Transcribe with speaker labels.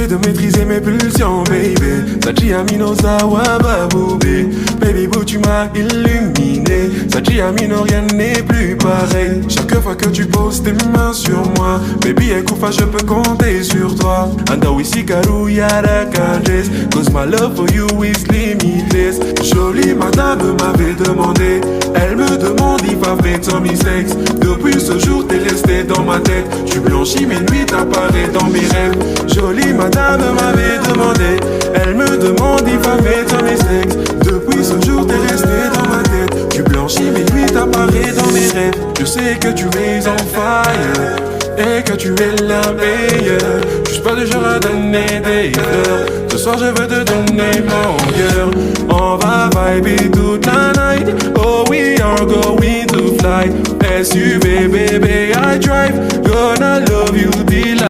Speaker 1: J'essaie de maîtriser mes pulsions, baby. Sachi Amino Sawa Boubé. Baby boo, tu m'as illuminé. Sachi Amino, rien n'est plus pareil. Chaque fois que tu poses tes mains sur moi, baby, Ekoufa, je peux compter sur toi. Anda Wissikaru Yara Kajes, cause my love for you is limitless. Jolie madame m'avait demandé, elle me demande if I've made some mistakes. Depuis ce jour, t'es resté dans ma tête. Tu blanchis mes nuits, t'apparais dans mes rêves. Jolie madame m'avait demandé, elle me demande if I've made some mistakes. Depuis ce jour, t'es resté dans ma tête. Tu blanchis mes nuits, t'apparais dans mes rêves. Je sais que tu es en fire et que tu es la meilleure. Je suis pas du genre à donner des fleurs. Ce soir je veux te donner mon cœur. On va vibrer toute la night. Oh, we are going to fly. SUV baby I drive. Gonna love you till